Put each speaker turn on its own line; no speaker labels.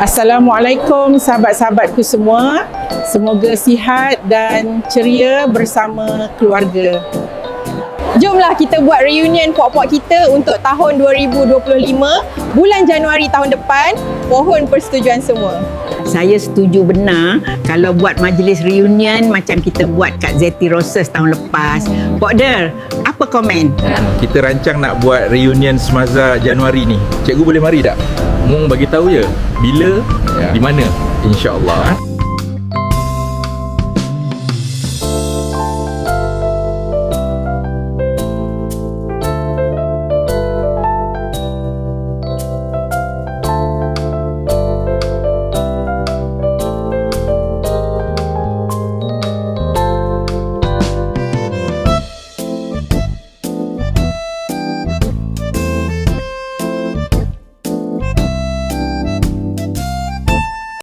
Assalamualaikum sahabat-sahabatku semua. Semoga sihat dan ceria bersama keluarga.
Jomlah kita buat reunion puak-puak kita untuk tahun 2025, bulan Januari tahun depan. Mohon persetujuan semua.
Saya setuju benar kalau buat majlis reunion macam kita buat kat Zeti Roses tahun lepas. Pok Der, apa komen?
Kita rancang nak buat reunion semasa Januari ni. Cikgu boleh mari tak? Mung bagi tahu je bila, di mana, insya-Allah.